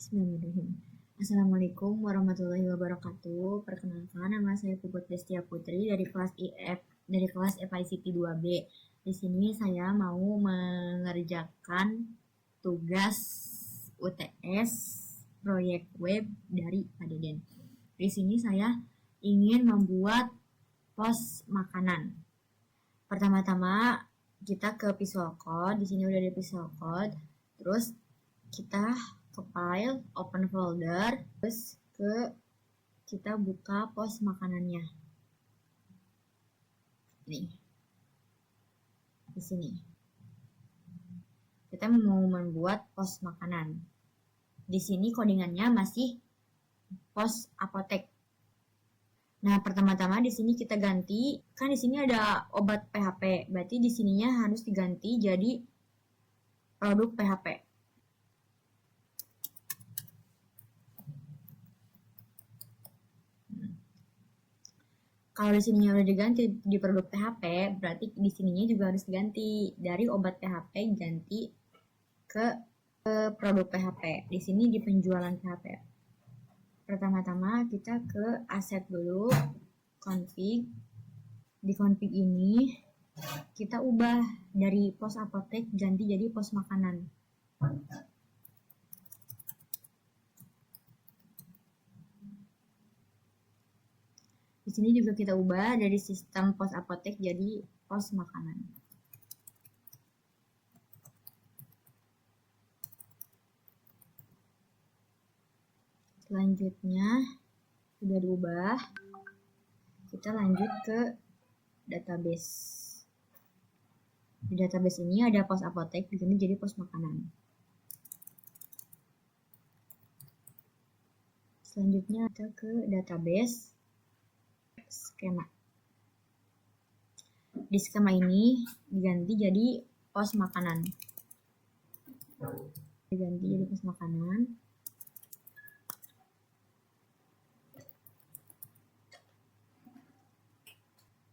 Bismillahirrahmanirrahim. Assalamualaikum warahmatullahi wabarakatuh. Perkenalkan, nama saya Puput Destia Putri dari kelas FICT 2B. Di sini saya mau mengerjakan tugas UTS proyek web dari Pak Deden. Di sini saya ingin membuat pos makanan. Pertama-tama kita ke Visual Code. Di sini udah ada Visual Code. Terus kita ke file, open folder, terus kita buka pos makanannya. Nih. Di sini. Kita mau membuat pos makanan. Di sini codingannya masih pos apotek. Nah, pertama-tama di sini kita ganti, kan di sini ada obat PHP, berarti di sininya harus diganti jadi produk PHP. Kalau di sininya udah diganti di produk PHP, berarti di sininya juga harus diganti dari obat PHP ganti ke produk PHP. Di sini di penjualan PHP. Pertama-tama kita ke aset dulu, config. Di config ini kita ubah dari pos apotek ganti jadi pos makanan. Di sini juga kita ubah dari sistem pos apotek jadi pos makanan. Selanjutnya sudah diubah, kita lanjut ke database. Di database ini ada pos apotek, di sini jadi pos makanan. Selanjutnya kita ke database skema. Di skema ini diganti jadi pos makanan. Diganti jadi pos makanan.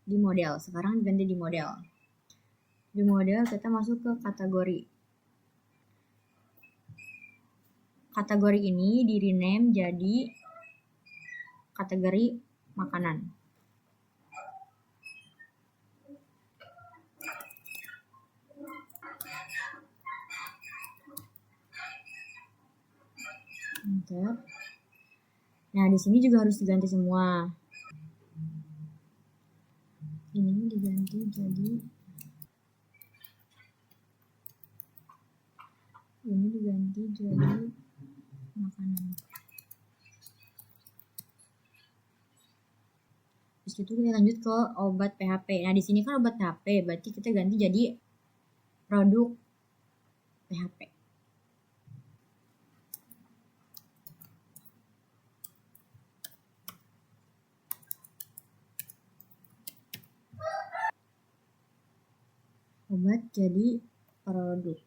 Di model, sekarang diganti di model. Di model kita masuk ke kategori. Kategori ini di rename jadi kategori makanan. Enter. Nah, di sini juga harus diganti semua. Ini diganti jadi makanan. Terus itu kita lanjut ke obat PHP. Nah, di sini kan obat PHP, berarti kita ganti jadi produk PHP. Obat jadi produk.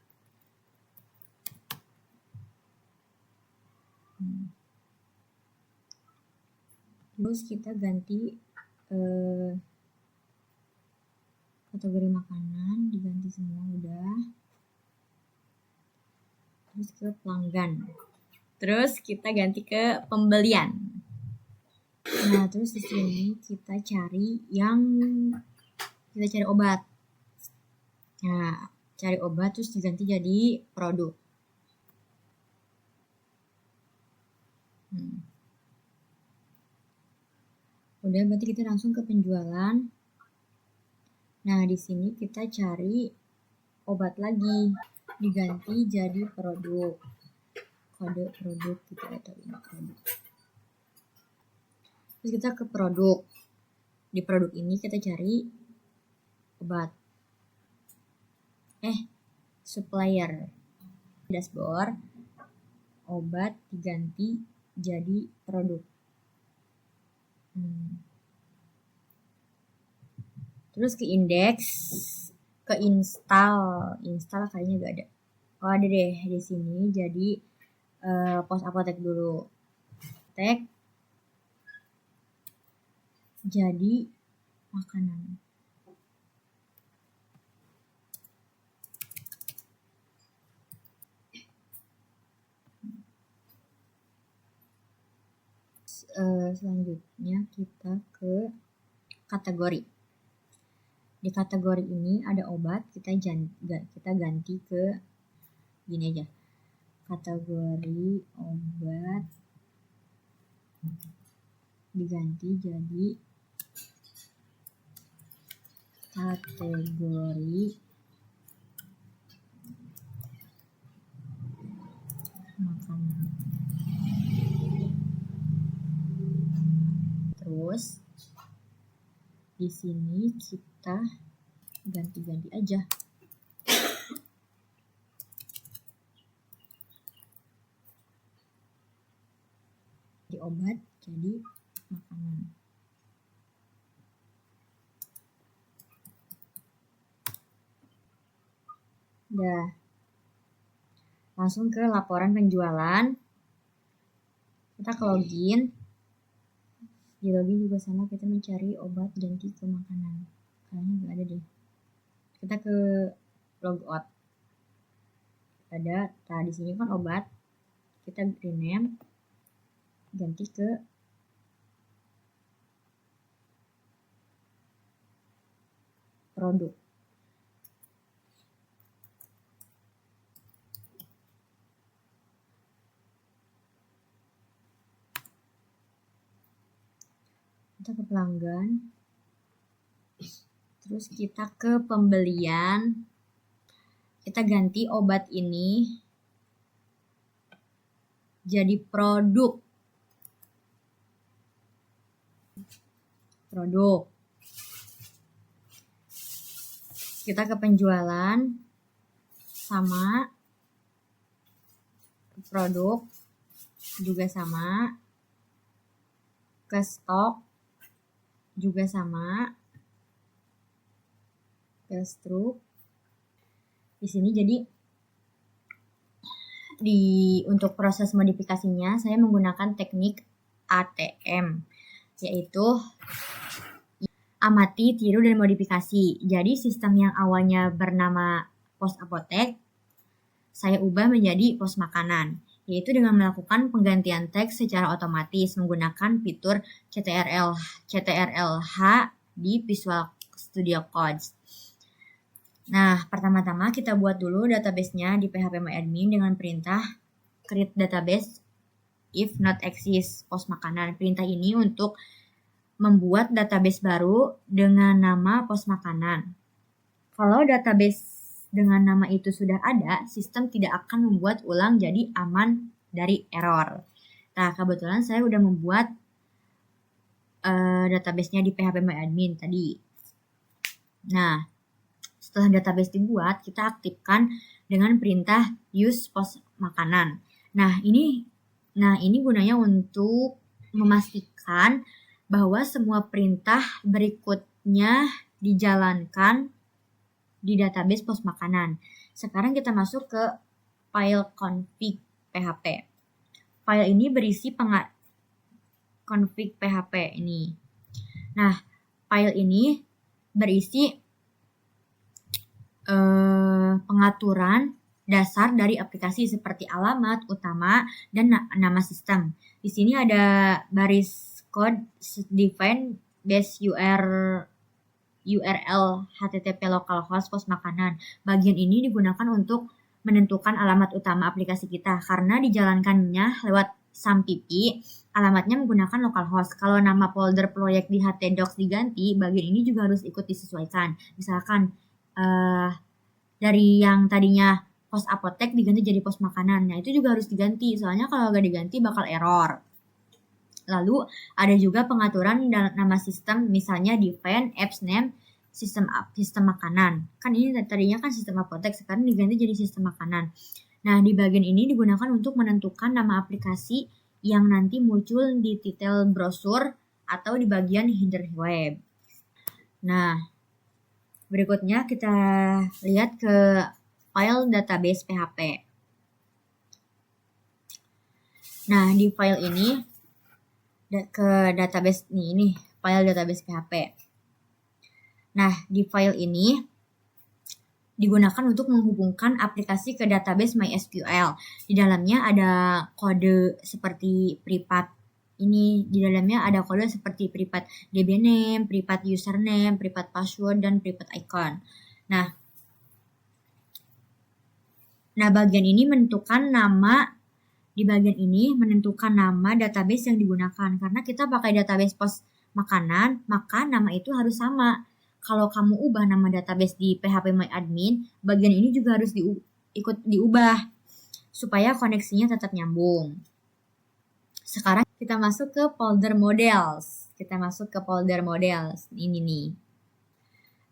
Terus kita ganti kategori makanan, diganti semua udah. Terus ke pelanggan. Terus kita ganti ke pembelian. Nah, terus di sini kita cari obat. Nah, cari obat terus diganti jadi produk. Udah, berarti kita langsung ke penjualan. Nah, di sini kita cari obat lagi, diganti jadi produk. Kode produk kita atau ini produk. Terus kita ke produk. Di produk ini kita cari obat. Supplier. Dashboard. Obat diganti jadi produk. Terus ke indeks, ke install kayaknya gak ada. Oh, ada deh di sini. Jadi pos apotek dulu. Apotek jadi makanan. selanjutnya kita ke kategori. Di kategori ini ada obat, kita ganti ke gini aja. Kategori obat diganti jadi kategori makanan. Terus di sini kita ganti-ganti aja. Di obat jadi makanan. Udah. Langsung ke laporan penjualan. Kita ke login. Di login juga sama, kita mencari obat ganti ke makanan. Kayaknya nggak ada deh. Kita ke logout. Ada, nah di sini kan obat. Kita rename, ganti ke produk. Kita ke pelanggan, terus kita ke pembelian, kita ganti obat ini jadi produk. Kita ke penjualan, sama, produk juga sama, ke stok juga sama, ke struk. Di sini jadi untuk proses modifikasinya saya menggunakan teknik ATM, yaitu amati, tiru, dan modifikasi. Jadi sistem yang awalnya bernama pos apotek saya ubah menjadi pos makanan, yaitu dengan melakukan penggantian teks secara otomatis menggunakan fitur CTRL-H di Visual Studio Code. Nah, pertama-tama kita buat dulu database-nya di phpMyAdmin dengan perintah create database if not exist pos makanan. Perintah ini untuk membuat database baru dengan nama pos makanan. Kalau database dengan nama itu sudah ada, sistem tidak akan membuat ulang, jadi aman dari error. Nah, kebetulan saya udah membuat database-nya di phpMyAdmin tadi. Nah, setelah database dibuat, kita aktifkan dengan perintah use pos makanan. Nah, ini gunanya untuk memastikan bahwa semua perintah berikutnya dijalankan di database pos makanan. Sekarang kita masuk ke file config PHP. File ini berisi config PHP ini. Nah, file ini berisi pengaturan dasar dari aplikasi seperti alamat utama dan nama sistem. Di sini ada baris code define base URL HTTP localhost pos makanan. Bagian ini digunakan untuk menentukan alamat utama aplikasi kita karena dijalankannya lewat SAMPP, alamatnya menggunakan localhost. Kalau nama folder proyek di htdocs diganti, bagian ini juga harus ikut disesuaikan. Misalkan dari yang tadinya pos apotek diganti jadi pos makanan. Nah, itu juga harus diganti, soalnya kalau nggak diganti bakal error. Lalu ada juga pengaturan nama sistem, misalnya define apps name sistem makanan. Kan ini tadinya kan sistem apotek, sekarang diganti jadi sistem makanan. Nah, di bagian ini digunakan untuk menentukan nama aplikasi yang nanti muncul di titel brosur atau di bagian header web. Nah, berikutnya kita lihat ke file database PHP. Nah, di file ini ke database ini file database PHP. Nah, di file ini digunakan untuk menghubungkan aplikasi ke database MySQL. Di dalamnya ada kode seperti privat Ini di dalamnya ada kode seperti private DB name, private username, private password, dan private icon. Nah, bagian ini menentukan nama. Di bagian ini menentukan nama database yang digunakan. Karena kita pakai database pos makanan, maka nama itu harus sama. Kalau kamu ubah nama database di PHP My Admin, bagian ini juga harus ikut diubah supaya koneksinya tetap nyambung. Sekarang kita masuk ke folder models. Ini nih.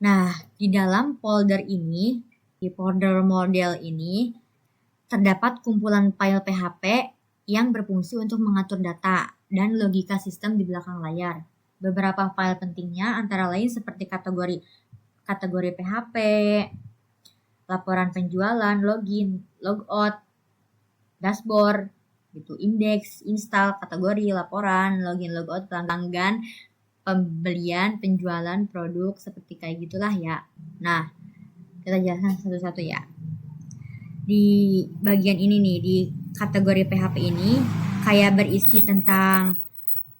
Nah, di dalam folder ini, di folder model ini, terdapat kumpulan file PHP yang berfungsi untuk mengatur data dan logika sistem di belakang layar. Beberapa file pentingnya antara lain seperti kategori PHP, laporan penjualan, login, logout, dashboard, gitu, indeks, install, kategori, laporan, login, logout, pelanggan, pembelian, penjualan, produk, seperti kayak gitulah ya. Nah, kita jelaskan satu-satu ya. Di bagian ini nih, di kategori PHP ini kayak berisi tentang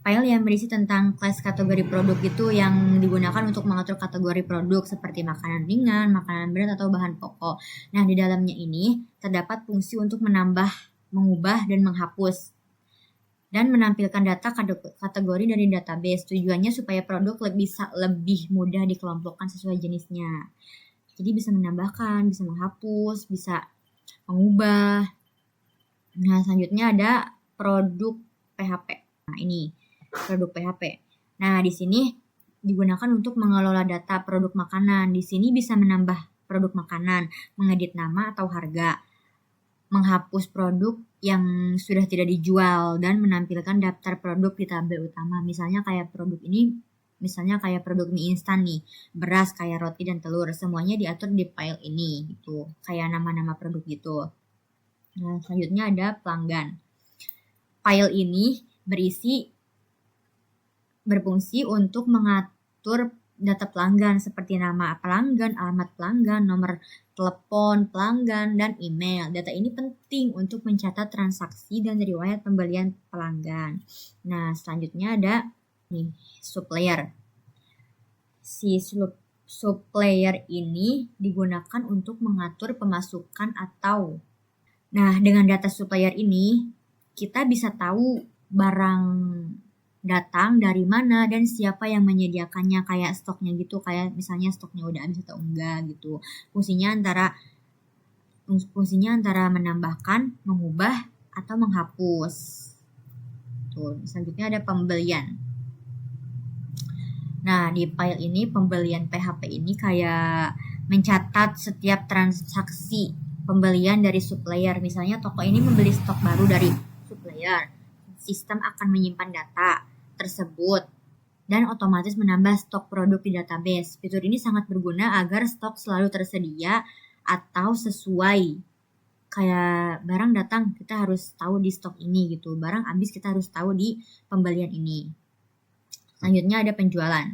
file yang berisi tentang kelas kategori produk itu yang digunakan untuk mengatur kategori produk seperti makanan ringan, makanan berat, atau bahan pokok. Nah, di dalamnya ini terdapat fungsi untuk menambah, mengubah, dan menghapus dan menampilkan data kategori dari database. Tujuannya supaya produk bisa lebih mudah dikelompokkan sesuai jenisnya. Jadi bisa menambahkan, bisa menghapus, bisa mengubah. Nah, selanjutnya ada produk PHP. Nah, ini produk PHP. Nah, di sini digunakan untuk mengelola data produk makanan. Di sini bisa menambah produk makanan, mengedit nama atau harga, menghapus produk yang sudah tidak dijual, dan menampilkan daftar produk di tabel utama. Misalnya kayak produk ini, misalnya kayak produk mie instan nih, beras, kayak roti dan telur, semuanya diatur di file ini gitu, kayak nama-nama produk gitu. Nah, selanjutnya ada pelanggan. File ini berfungsi untuk mengatur data pelanggan seperti nama pelanggan, alamat pelanggan, nomor telepon pelanggan, dan email. Data ini penting untuk mencatat transaksi dan riwayat pembelian pelanggan. Nah, selanjutnya ada nih, supplier. Si supplier ini digunakan untuk mengatur pemasukan atau. Nah, dengan data supplier ini kita bisa tahu barang datang dari mana dan siapa yang menyediakannya, kayak stoknya gitu, kayak misalnya stoknya udah habis atau enggak gitu. Fungsinya antara menambahkan, mengubah, atau menghapus. Tuh, selanjutnya ada pembelian. Nah, di file ini pembelian PHP ini kayak mencatat setiap transaksi pembelian dari supplier. Misalnya toko ini membeli stok baru dari supplier. Sistem akan menyimpan data tersebut dan otomatis menambah stok produk di database. Fitur ini sangat berguna agar stok selalu tersedia atau sesuai. Kayak barang datang, kita harus tahu di stok ini gitu. Barang habis, kita harus tahu di pembelian ini. Selanjutnya ada penjualan.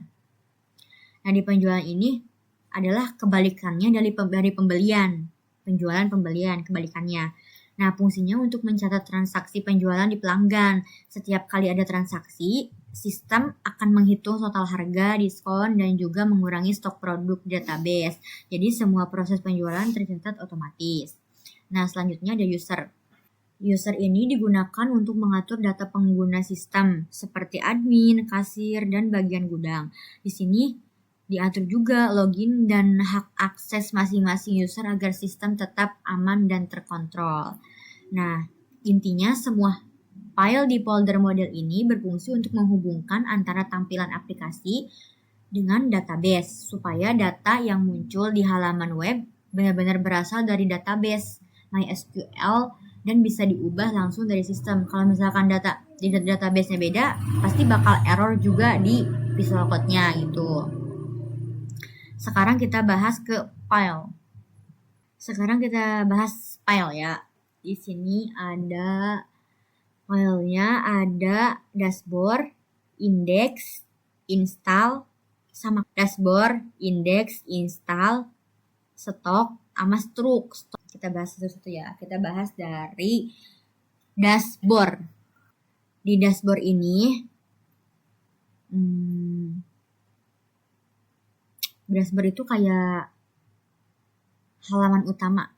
Nah, di penjualan ini adalah kebalikannya dari pembelian. Penjualan, pembelian, kebalikannya. Nah, fungsinya untuk mencatat transaksi penjualan di pelanggan. Setiap kali ada transaksi, sistem akan menghitung total harga, diskon, dan juga mengurangi stok produk database. Jadi, semua proses penjualan tercatat otomatis. Nah, selanjutnya ada user. User ini digunakan untuk mengatur data pengguna sistem, seperti admin, kasir, dan bagian gudang. Di sini diatur juga login dan hak akses masing-masing user agar sistem tetap aman dan terkontrol. Nah, intinya semua file di folder model ini berfungsi untuk menghubungkan antara tampilan aplikasi dengan database, supaya data yang muncul di halaman web benar-benar berasal dari database MySQL dan bisa diubah langsung dari sistem. Kalau misalkan data di database-nya beda, pasti bakal error juga di Visual Code-nya gitu. Sekarang kita bahas ke file. Ya. Di sini ada filenya, ada dashboard, index, install, sama dashboard, index, install, stok, sama struk. Kita bahas satu-satu ya. Kita bahas dari dashboard. Di dashboard ini, dashboard itu kayak halaman utama.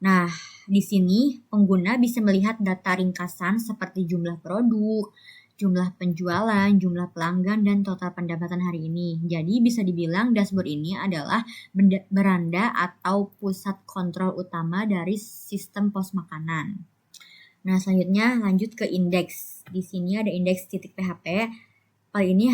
Nah, di sini pengguna bisa melihat data ringkasan seperti jumlah produk, jumlah penjualan, jumlah pelanggan, dan total pendapatan hari ini. Jadi bisa dibilang dashboard ini adalah beranda atau pusat kontrol utama dari sistem pos makanan. Nah, selanjutnya lanjut ke indeks. Di sini ada indeks titik PHP. Kali ini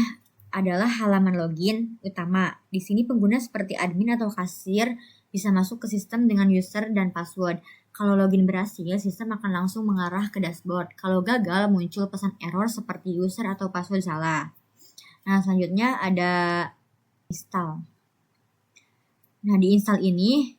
adalah halaman login utama. Di sini pengguna seperti admin atau kasir bisa masuk ke sistem dengan user dan password. Kalau login berhasil, sistem akan langsung mengarah ke dashboard. Kalau gagal, muncul pesan error seperti user atau password salah. Nah, selanjutnya ada install. Nah, di install ini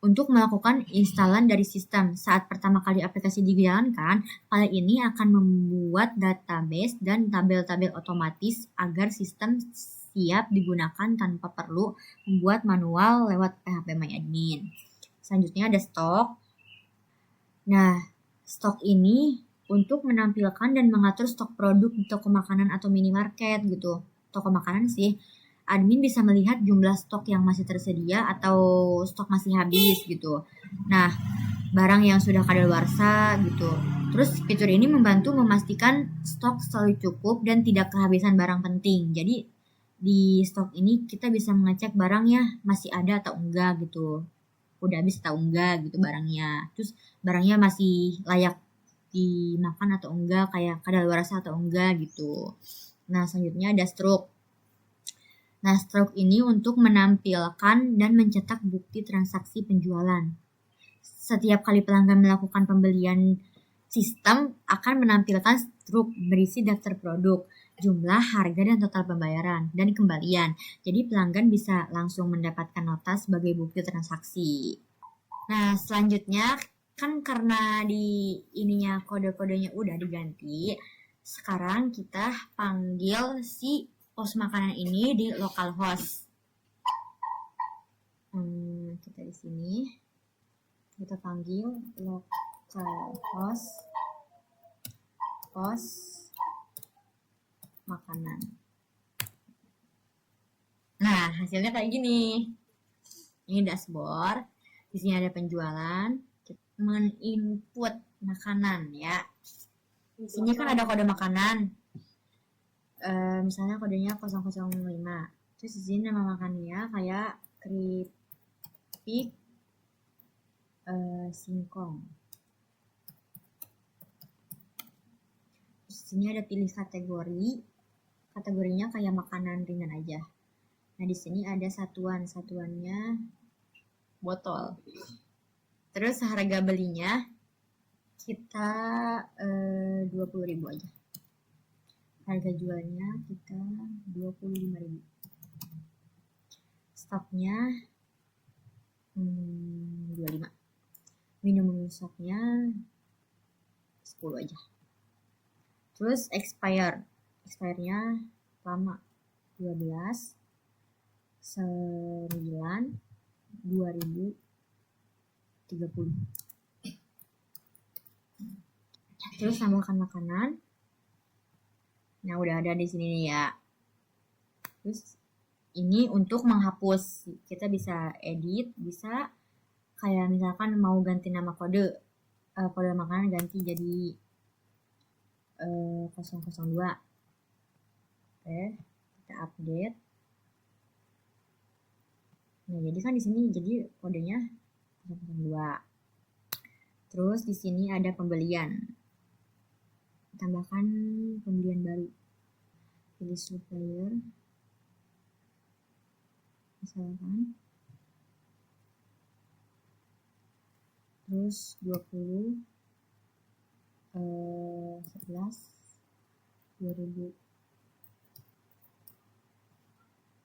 untuk melakukan instalan dari sistem. Saat pertama kali aplikasi dijalankan, file ini akan membuat database dan tabel-tabel otomatis agar sistem siap digunakan tanpa perlu membuat manual lewat PHP MyAdmin. Selanjutnya ada stok. Nah, stok ini untuk menampilkan dan mengatur stok produk di toko makanan atau minimarket gitu. Toko makanan sih, admin bisa melihat jumlah stok yang masih tersedia atau stok masih habis gitu. Nah, barang yang sudah kadaluarsa gitu. Terus fitur ini membantu memastikan stok selalu cukup dan tidak kehabisan barang penting. Jadi di stok ini kita bisa mengecek barangnya masih ada atau enggak gitu. Udah habis atau enggak gitu barangnya. Terus barangnya masih layak dimakan atau enggak, kayak kadaluarsa atau enggak gitu. Nah, selanjutnya ada stroke. Nah, stroke ini untuk menampilkan dan mencetak bukti transaksi penjualan. Setiap kali pelanggan melakukan pembelian, sistem akan menampilkan stroke berisi daftar produk, jumlah, harga, dan total pembayaran, dan kembalian. Jadi pelanggan bisa langsung mendapatkan nota sebagai bukti transaksi. Nah, selanjutnya kan karena di ininya kode-kodenya udah diganti, sekarang kita panggil si pos makanan ini di localhost. Kita di sini kita panggil localhost pos makanan. Nah, hasilnya kayak gini. Ini dashboard. Di sini ada penjualan, men-input makanan ya. Di sini kan ada kode makanan. Misalnya kodenya 005. Terus di sini nama makannya kayak keripik singkong. Terus di sini ada pilih kategori. Kategorinya kayak makanan ringan aja. Nah, di sini ada satuannya botol. Terus harga belinya kita 20.000 aja. Harga jualnya kita 25.000. Stoknya 25. Minimum stoknya 10 aja. Terus expire-nya lama 12 9 2030. Terus tambahkan makanan. Nah, udah ada di sini nih ya. Terus ini untuk menghapus, kita bisa edit, bisa kayak misalkan mau ganti nama kode makanan ganti jadi 002. Oke, kita update. Nah, jadi kan di sini jadi kodenya 002. Terus di sini ada pembelian. Tambahkan pembelian baru. Pilih supplier. Misalkan. Terus 20 11 2000.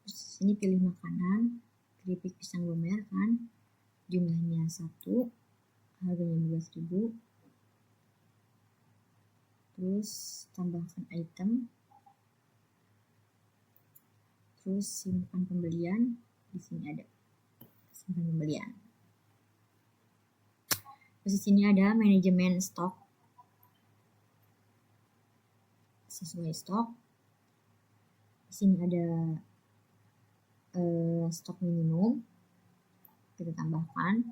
Terus ini pilih makanan, keripik pisang lumer kan, jumlahnya 1, harganya 12.000. Terus tambahkan item, terus simpan pembelian. Di sini ada simpan pembelian. Terus di sini ada manajemen stok. sesuai stok. Di sini ada stok minimum, kita tambahkan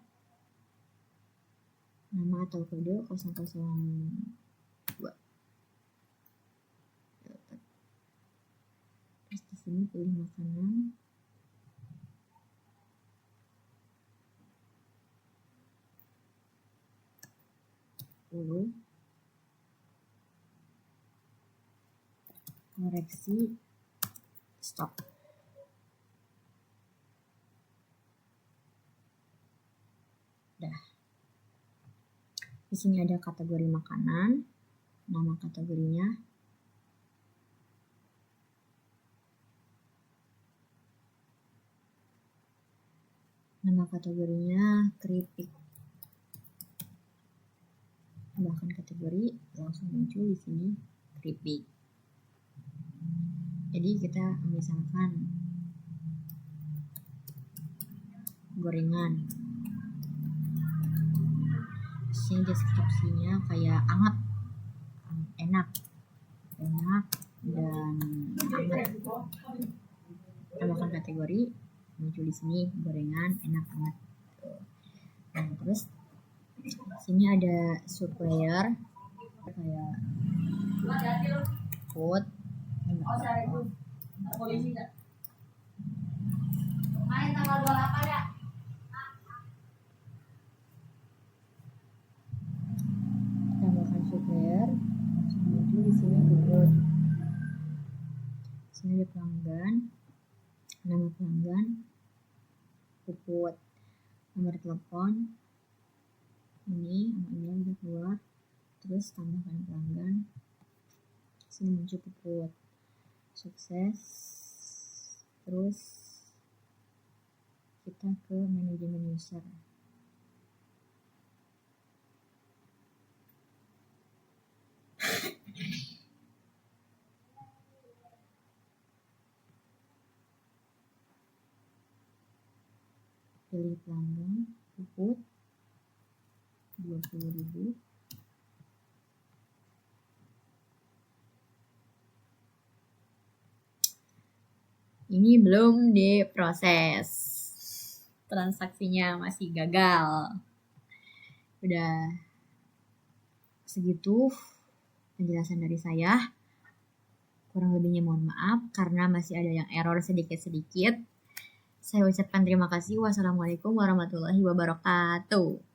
nama atau kode 002. Terus di sini pilih makanan. Koreksi stok. Dah. Di sini ada kategori makanan, nama kategorinya. Nama kategorinya keripik. Tambahkan kategori, langsung muncul di sini keripik. Jadi kita misalkan gorengan. Sini deskripsinya kayak anget, enak dan anget. Tambahkan kategori, muncul di sini gorengan enak anget. Nah, terus sini ada supplier kayak food. Main tanggal 28 ya. Tambahkan supplier, langsung muncul di sini food. Sini ada pelanggan, nama pelanggan, puput, nomor telepon, ini udah keluar. Terus tambahkan pelanggan, sini muncul puput, sukses. Terus kita ke manajemen user. Pilih pelanggan, puput 20.000. Ini belum diproses, transaksinya masih gagal. Udah segitu penjelasan dari saya. Kurang lebihnya mohon maaf karena masih ada yang error sedikit-sedikit. Saya ucapkan terima kasih. Wassalamualaikum warahmatullahi wabarakatuh.